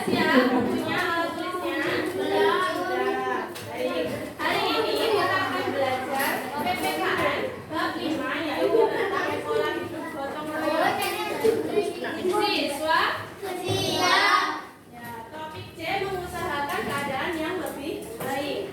ya bukunya, alat tulisnya? Sudah. Baik. Hari ini kita akan belajar PPKN bab 5 yaitu tentang pola hidup gotong royong. Siswa siap. Ya, topik C mengusahakan keadaan yang lebih baik.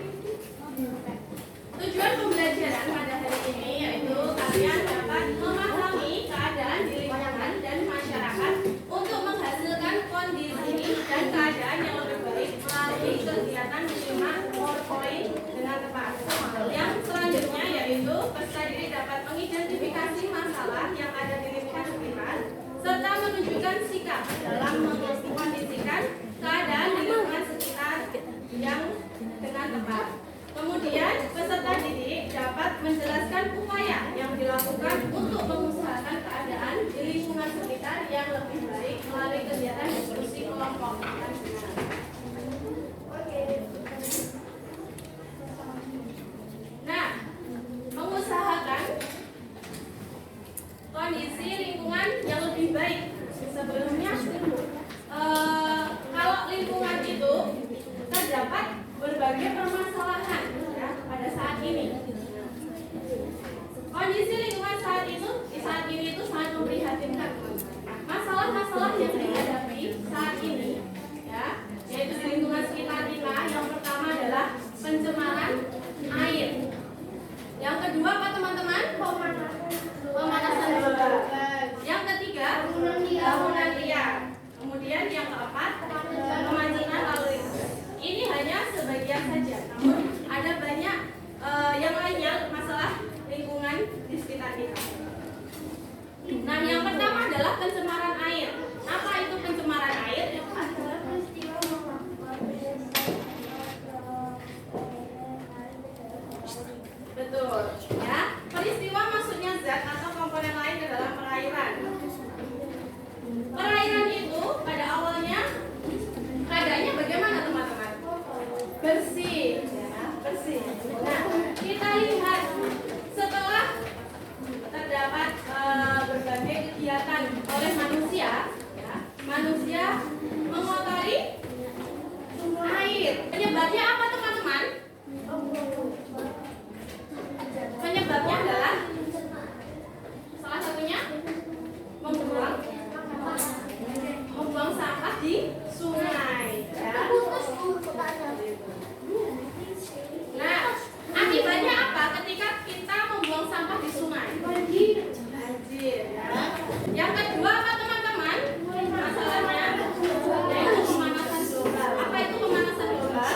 Tujuan pembelajaran pada hari ini yaitu kalian dapat memahami keadaan di lingkungan dan masyarakat untuk menghasilkan kondisi dan keadaan yang lebih baik melalui kegiatan menerima PowerPoint dengan tepat. Yang selanjutnya yaitu peserta didik dapat mengidentifikasi masalah yang ada di lingkungan sekitar serta menunjukkan sikap dalam mengkondisikan keadaan di lingkungan sekitar yang dengan tepat. Kemudian peserta didik dapat menjelaskan upaya yang dilakukan untuk mengusahakan keadaan di lingkungan sekitar yang lebih baik melalui kegiatan diskusi kelompok. Nah, mengusahakan kondisi lingkungan yang lebih baik. Sebelumnya, kalau lingkungan itu terdapat berbagai permasalahan ya, pada saat ini. Kondisi lingkungan saat ini itu sangat memprihatinkan. Masalah-masalah yang dihadapi saat ini ya, yaitu di lingkungan sekitar kita. Yang pertama adalah pencemaran air. Yang kedua apa teman-teman? Pemanasan global. Yang ketiga bangunan liar. Kemudian yang keempat kemacetan lalu lintas. Ini hanya sebagian saja, namun ada banyak yang lainnya masalah lingkungan di sekitar kita. Nah, yang pertama adalah pencemaran air. Apa itu pencemaran air? Betul, ya. Peristiwa maksudnya zat atau komponen lain ke dalam perairan. Perairan itu pada awalnya keadaannya bagaimana teman-teman? Bersih, ya, bersih. Nah, kita lihat setelah terdapat berbagai kegiatan oleh manusia, ya, manusia mengotori air. Penyebabnya apa teman-teman? Penyebabnya adalah salah satunya membuang sampah di sungai. Ya. Nah, akibatnya apa ketika kita membuang sampah di sungai? Banjir. Ya. Yang kedua apa teman-teman? Masalahnya yaitu pemanasan global. Apa itu pemanasan global?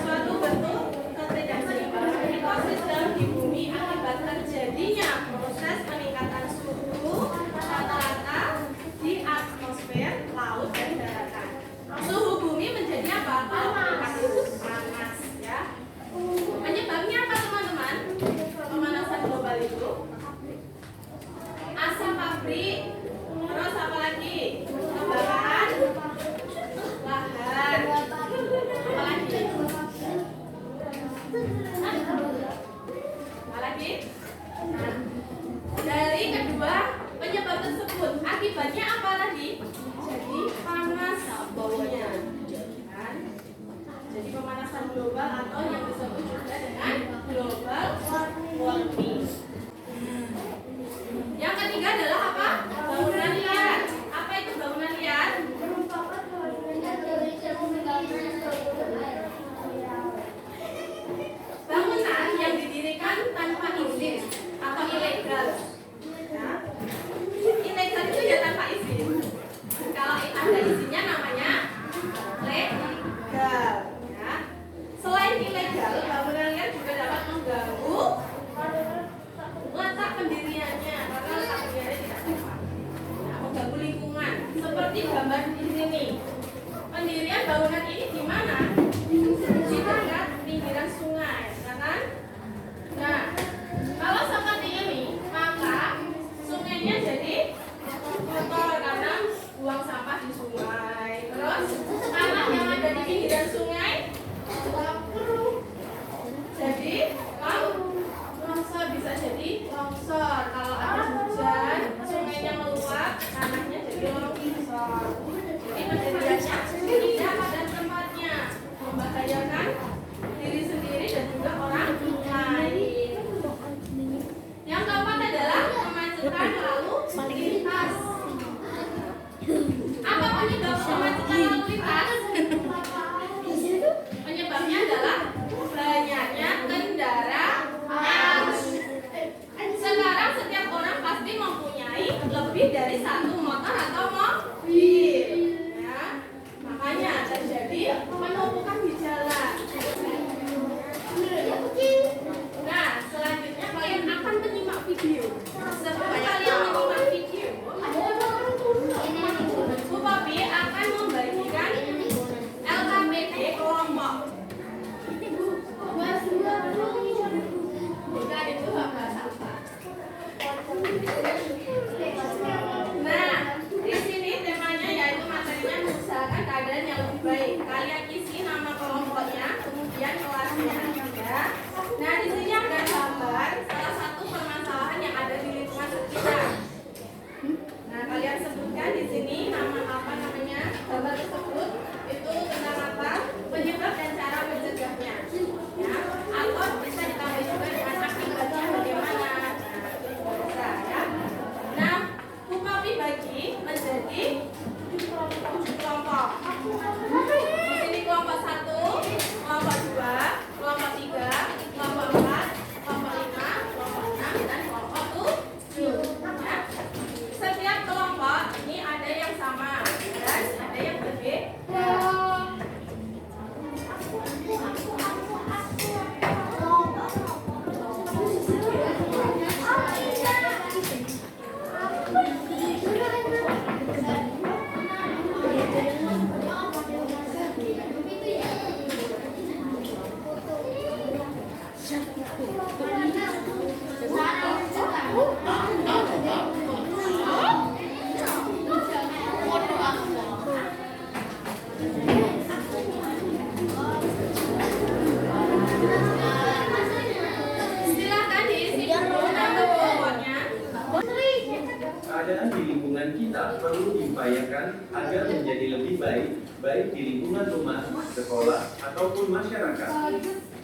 Suatu bentuk ketidakseimbangan ekosistem di bumi akibat terjadinya proses peningkatan suhu rata-rata di atmosfer, laut, dan daratan. Suhu bumi menjadi apa? Panas, ya. Penyebabnya apa teman-teman? Pemanasan global itu asap pabrik, terus apa lagi? Kebakaran lahan, apa lagi? Apa lagi? Nah, dari kedua penyebab tersebut akibatnya apa tadi? Jadi panas baunya, kan? Jadi pemanasan global atau yang disebut juga dengan global warming. Yang ketiga adalah apa? Bangunan liar. Apa itu bangunan liar? Bangunan yang didirikan tanpa izin atau ilegal. Ya. Ilegal itu ya tanpa izin. Kalau ada izinnya namanya legal. Ya. Selain ilegal, bangunan liar juga dapat mengganggu Jadi pendiriannya tidak pada tempatnya, membahayakan diri sendiri dan juga orang lain. Yang keempat adalah kemacetan lalu lintas. Apa penyebab kemacetan lalu lintas? Penyebabnya adalah banyaknya kendaraan. Sekarang setiap orang pasti mempunyai lebih dari satu motor atau mobil. Ya, makanya terjadi penumpukan di jalan. Nah, selanjutnya kalian akan menyimak video. Sebelum kalian menyimak video, Bu Popi akan membagikan LKPD kelompok. Bukan itu hak bahasa. Nah, di sini temanya yaitu materinya mengusahakan keadaan yang lebih baik. Kalian isi nama kelompoknya, kemudian kelasnya, ya. Nah, di sini ada gambar salah satu permasalahan yang ada di lingkungan sekitar. Nah, kalian sebutkan di sini nama apa namanya, gambar tersebut itu tentang apa, penyebab dan cara mencegahnya, ya. Atau bisa ditambah juga dengan akibatnya bagaimana. Nah, bisa, ya. Nah, Bu Popi bagi menjadi 7 kelompok. Di sini kelompok 1, kelompok 2, kelompok 3, kelompok 4, kelompok 5, kelompok 6, dan kelompok 7. Ya. Setiap kelompok ini ada yang sama dan ada yang berbeda. Silakan diisi dulu nama kelompoknya. Keadaan di lingkungan kita perlu diupayakan agar menjadi lebih baik, baik di lingkungan rumah, sekolah, ataupun masyarakat.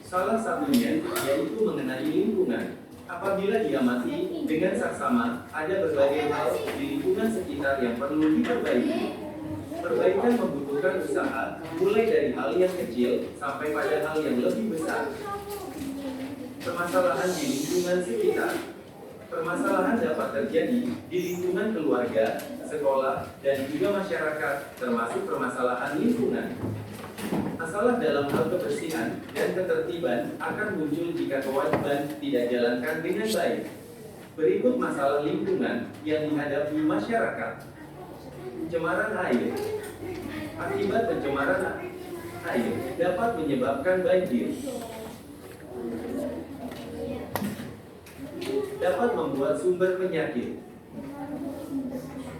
Salah satunya yaitu mengenai lingkungan. Apabila diamati dengan saksama, ada berbagai hal di lingkungan sekitar yang perlu diperbaiki. Perbaikan membutuhkan usaha, mulai dari hal yang kecil sampai pada hal yang lebih besar. Permasalahan di lingkungan sekitar. Permasalahan dapat terjadi di lingkungan keluarga, sekolah, dan juga masyarakat, termasuk permasalahan lingkungan. Masalah dalam hal kebersihan dan ketertiban akan muncul jika kewajiban tidak dijalankan dengan baik. Berikut masalah lingkungan yang dihadapi masyarakat. Pencemaran air. Akibat pencemaran air dapat menyebabkan banjir. Dapat membuat sumber penyakit.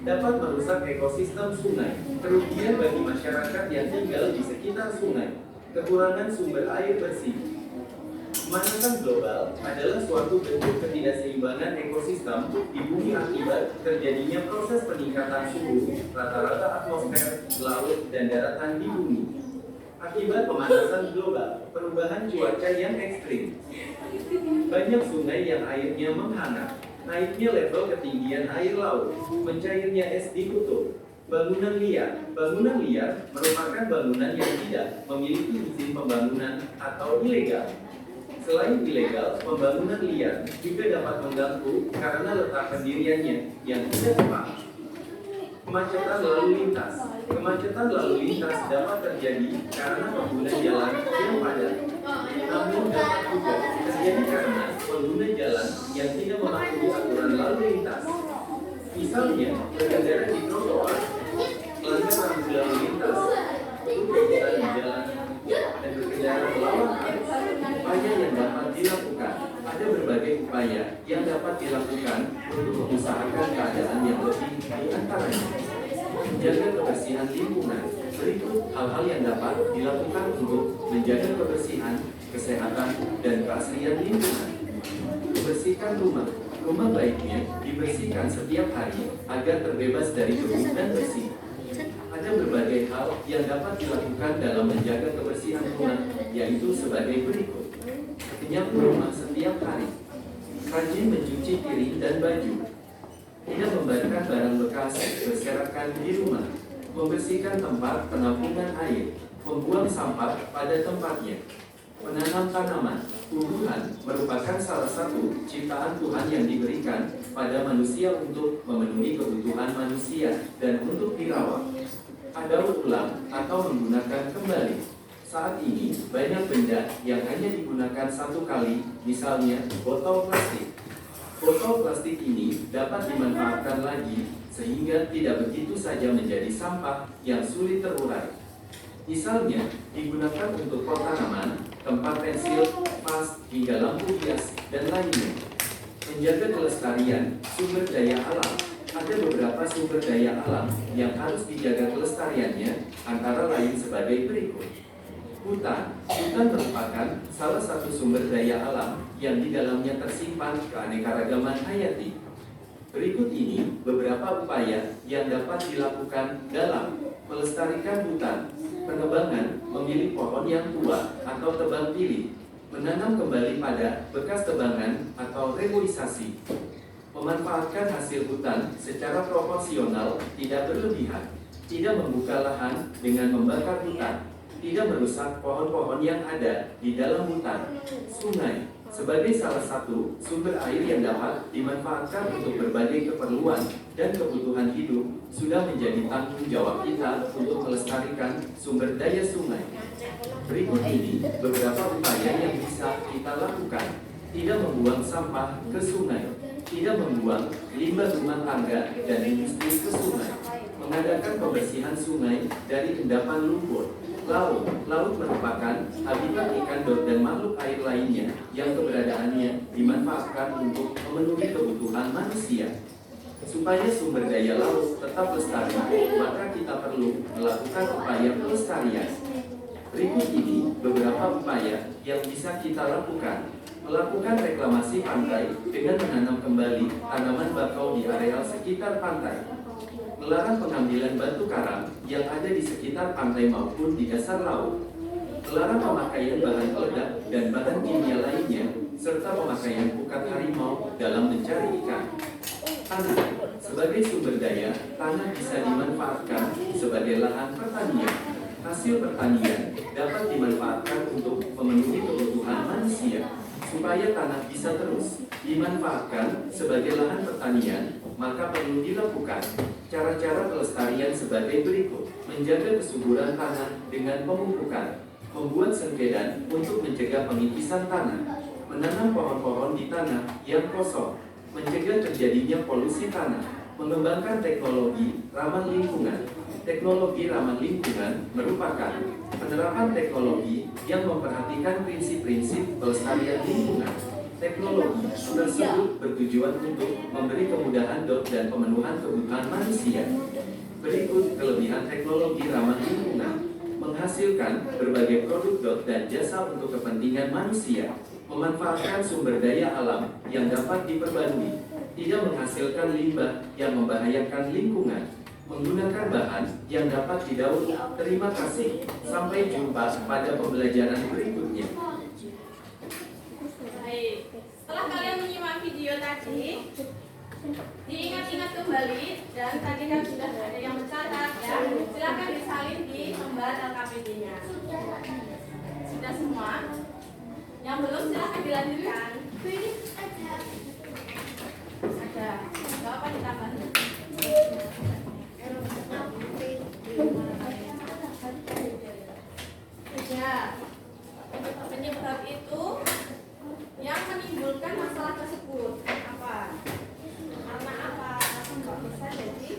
Dapat merusak ekosistem sungai. Kerugian bagi masyarakat yang tinggal di sekitar sungai. Kekurangan sumber air bersih. Pemanasan global adalah suatu bentuk ketidakseimbangan ekosistem di bumi akibat terjadinya proses peningkatan suhu rata-rata atmosfer, laut, dan daratan di bumi. Akibat pemanasan global, perubahan cuaca yang ekstrim. Banyak sungai yang airnya menghangat. Naiknya level ketinggian air laut, mencairnya es di kutub. Bangunan liar. Bangunan liar merupakan bangunan yang tidak memiliki izin pembangunan atau ilegal. Selain ilegal, pembangunan liar juga dapat mengganggu karena letak pendiriannya yang tidak tepat. Kemacetan lalu lintas. Kemacetan lalu lintas dapat terjadi karena pengguna jalan yang padat. Namun dapat juga terjadi karena pengguna jalan yang tidak mematuhi aturan lalu lintas. Misalnya, berkendara di trotoar, melanggar rambu lalu lintas, berkendara di jalan, dan berkendara melawan arus. Upaya yang dapat dilakukan. Ada berbagai upaya yang dapat dilakukan untuk mengusahakan keadaan yang lebih di antaranya. Menjaga kebersihan lingkungan. Berikut hal-hal yang dapat dilakukan untuk menjaga kebersihan, kesehatan, dan keaslian lingkungan. Membersihkan rumah. Rumah baiknya dibersihkan setiap hari agar terbebas dari debu dan bersih. Ada berbagai hal yang dapat dilakukan dalam menjaga kebersihan rumah, yaitu sebagai berikut. Menyapu rumah setiap hari. Rajin mencuci piring dan baju. Tidak membiarkan barang bekas berserakan di rumah. Membersihkan tempat penampungan air. Membuang sampah pada tempatnya. Menanam tanaman. Tumbuhan merupakan salah satu ciptaan Tuhan yang diberikan pada manusia untuk memenuhi kebutuhan manusia dan untuk dirawat. Adaur ulang atau menggunakan kembali. Saat ini banyak benda yang hanya digunakan satu kali, misalnya botol plastik. Botol plastik ini dapat dimanfaatkan lagi sehingga tidak begitu saja menjadi sampah yang sulit terurai. Misalnya, digunakan untuk pot tanaman, tempat pensil, vas, hingga lampu hias, dan lainnya. Menjaga kelestarian sumber daya alam. Ada beberapa sumber daya alam yang harus dijaga kelestariannya, antara lain sebagai berikut. Hutan. Hutan merupakan salah satu sumber daya alam yang di dalamnya tersimpan keanekaragaman hayati. Berikut ini beberapa upaya yang dapat dilakukan dalam melestarikan hutan. Penebangan, memilih pohon yang tua atau tebang pilih. Menanam kembali pada bekas tebangan atau reboisasi. Memanfaatkan hasil hutan secara proporsional, tidak berlebihan. Tidak membuka lahan dengan membakar hutan. Tidak merusak pohon-pohon yang ada di dalam hutan. Sungai sebagai salah satu sumber air yang dapat dimanfaatkan untuk berbagai keperluan dan kebutuhan hidup, sudah menjadi tanggung jawab kita untuk melestarikan sumber daya sungai. Berikut ini beberapa upaya yang bisa kita lakukan. Tidak membuang sampah ke sungai. Tidak membuang limbah rumah tangga dan industri ke sungai. Mengadakan pembersihan sungai dari endapan lumpur. Laut merupakan habitat ikan dot dan makhluk air lainnya yang keberadaannya dimanfaatkan untuk memenuhi kebutuhan manusia. Supaya sumber daya laut tetap lestari, maka kita perlu melakukan upaya pelestarian. Berikut ini beberapa upaya yang bisa kita lakukan. Melakukan reklamasi pantai dengan menanam kembali tanaman bakau di areal sekitar pantai. Melarang pengambilan batu karang yang ada di sekitar pantai maupun di dasar laut. Melarang pemakaian bahan peledak dan bahan kimia lainnya, serta pemakaian pukat harimau dalam mencari ikan. Tanah. Sebagai sumber daya, tanah bisa dimanfaatkan sebagai lahan pertanian. Hasil pertanian dapat dimanfaatkan untuk memenuhi kebutuhan manusia. Supaya tanah bisa terus dimanfaatkan sebagai lahan pertanian, maka perlu dilakukan cara-cara pelestarian sebagai berikut. Menjaga kesuburan tanah dengan pemupukan. Membuat sengkedan untuk mencegah pengikisan tanah. Menanam pohon-pohon di tanah yang kosong. Mencegah terjadinya polusi tanah. Mengembangkan teknologi ramah lingkungan. Teknologi ramah lingkungan merupakan penerapan teknologi yang memperhatikan prinsip-prinsip pelestarian lingkungan. Teknologi tersebut bertujuan untuk memberi kemudahan dan pemenuhan kebutuhan manusia. Berikut kelebihan teknologi ramah lingkungan. Menghasilkan berbagai produk dan jasa untuk kepentingan manusia. Memanfaatkan sumber daya alam yang dapat diperbarui. Tidak menghasilkan limbah yang membahayakan lingkungan. Menggunakan bahan yang dapat didaur. Terima kasih. Sampai jumpa pada pembelajaran berikutnya. Baik, setelah kalian menyimak video tadi, diingat-ingat kembali, dan tadi kan sudah ada yang mencatat ya. Silakan disalin di lembar LKPD-nya. Sudah semua? Yang belum silakan dilanjutkan. Ada. Gak apa ditambah. Ya, penyebab itu yang menimbulkan masalah tersebut apa? Karena apa? Nggak bisa jadi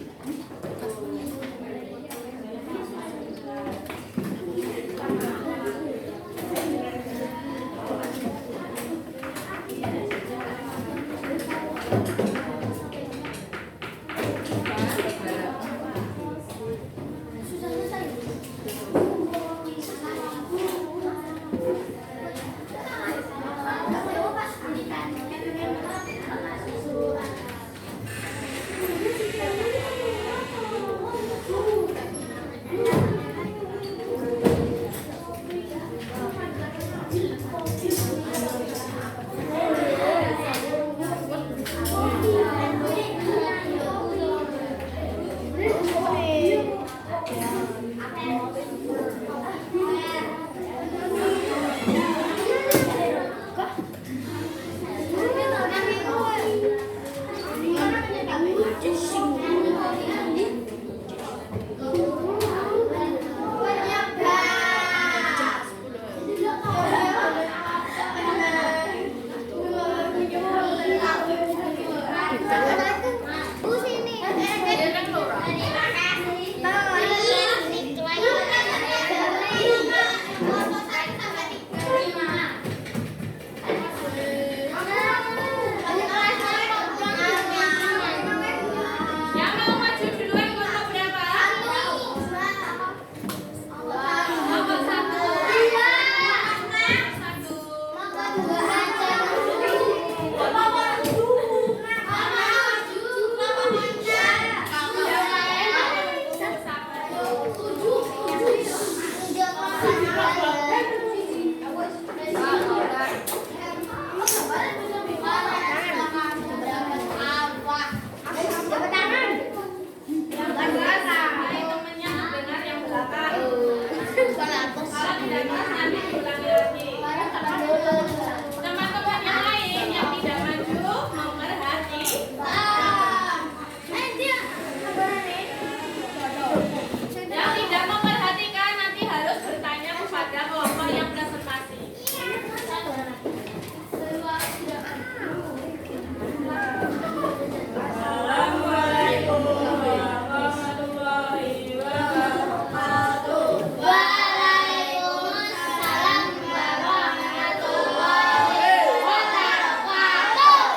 Yang mau maju duluan kelompok berapa? Kelompok 1. Yang benar, temennya benar yang belakang. Kalau tidak kelas nanti diulangi lagi. Teman-teman yang lain yang tidak maju memerhati. Yang tidak memperhatikan nanti harus bertanya kepada kelompok yang presentasi. Assalamualaikum warahmatullahi wabarakatuh. Waalaikumsalam warahmatullahi wabarakatuh.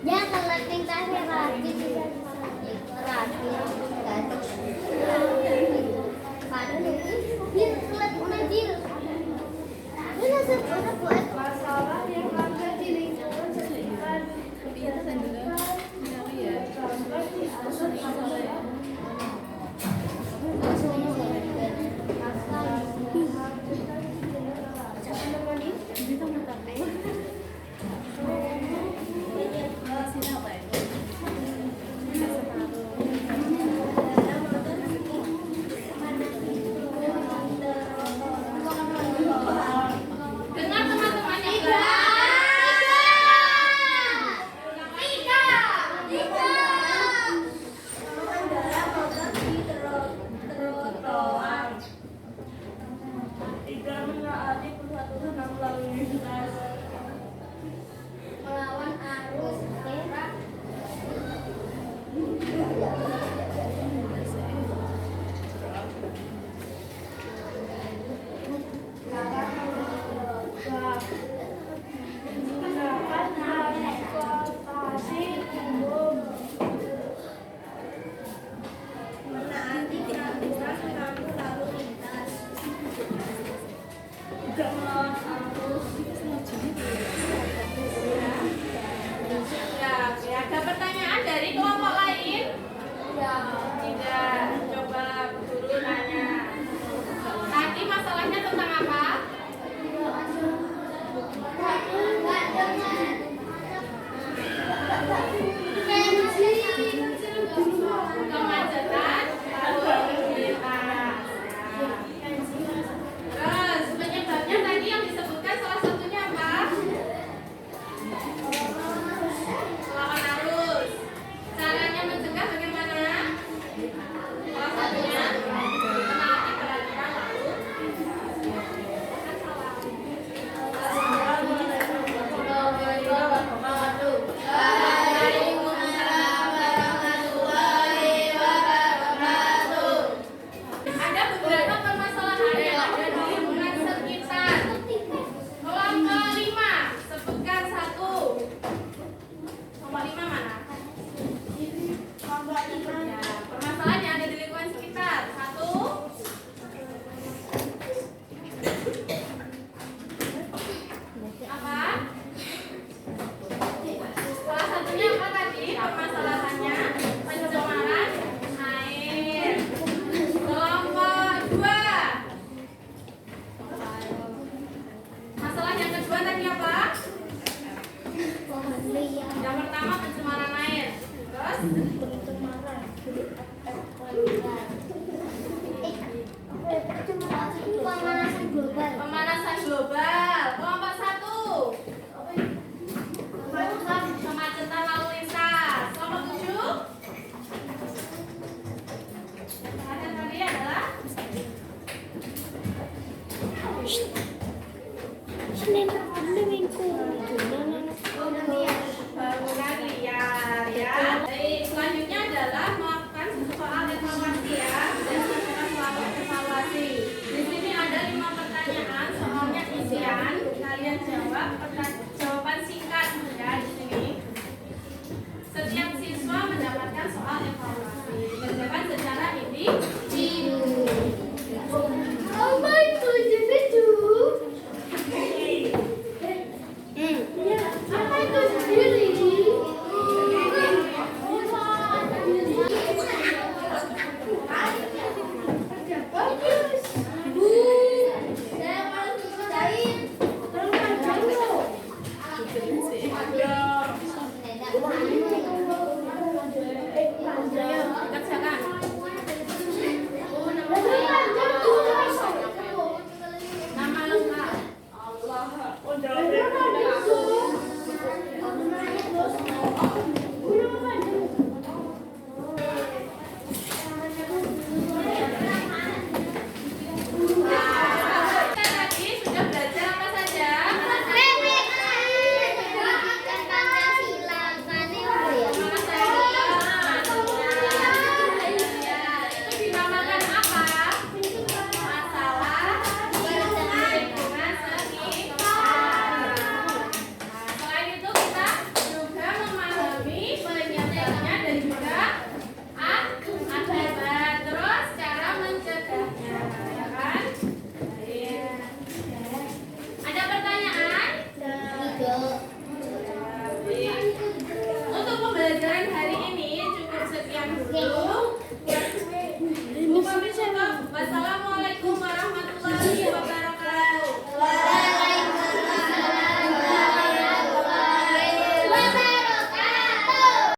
Ya kalau tingkah hierarki juga hierarki Masalah yang ada di lingkungan sekitar kegiatan dengan teman-teman yang melawan arus menaati peraturan lalu lintas tidak melawan arus. ya, ada pertanyaan dari kelompok lain? Tidak. Coba guru tanya. Tadi masalahnya tentang apa? Kemacetan lalu lintas. Terus penyebabnya tadi yang disebutkan salah satunya apa? Melawan arus. Caranya mencegah bagaimana? Salah satunya menaati peraturan lalu. Kan salah. Ada beberapa permasalahan yang ada di lingkungan sekitar. Kelompok 5, sebutkan 1. Kelompok 5 mana? Ya, permasalahan yang ada di lingkungan sekitar. 1. Apa? Salah satunya apa tadi permasalahannya? Pencemaran air. Kelompok 2. Masalah yang kedua tadi apa? Pohon liar. Yang pertama pencemaran air. Terus Pemanasan global. pemanasan global. Bangunan liar ya. Baik, selanjutnya adalah melakukan soal evaluasi ya. Dan sasaran selalu evaluasi. Di sini ada 5 pertanyaan, soalnya isian. Kalian jawab pertanyaan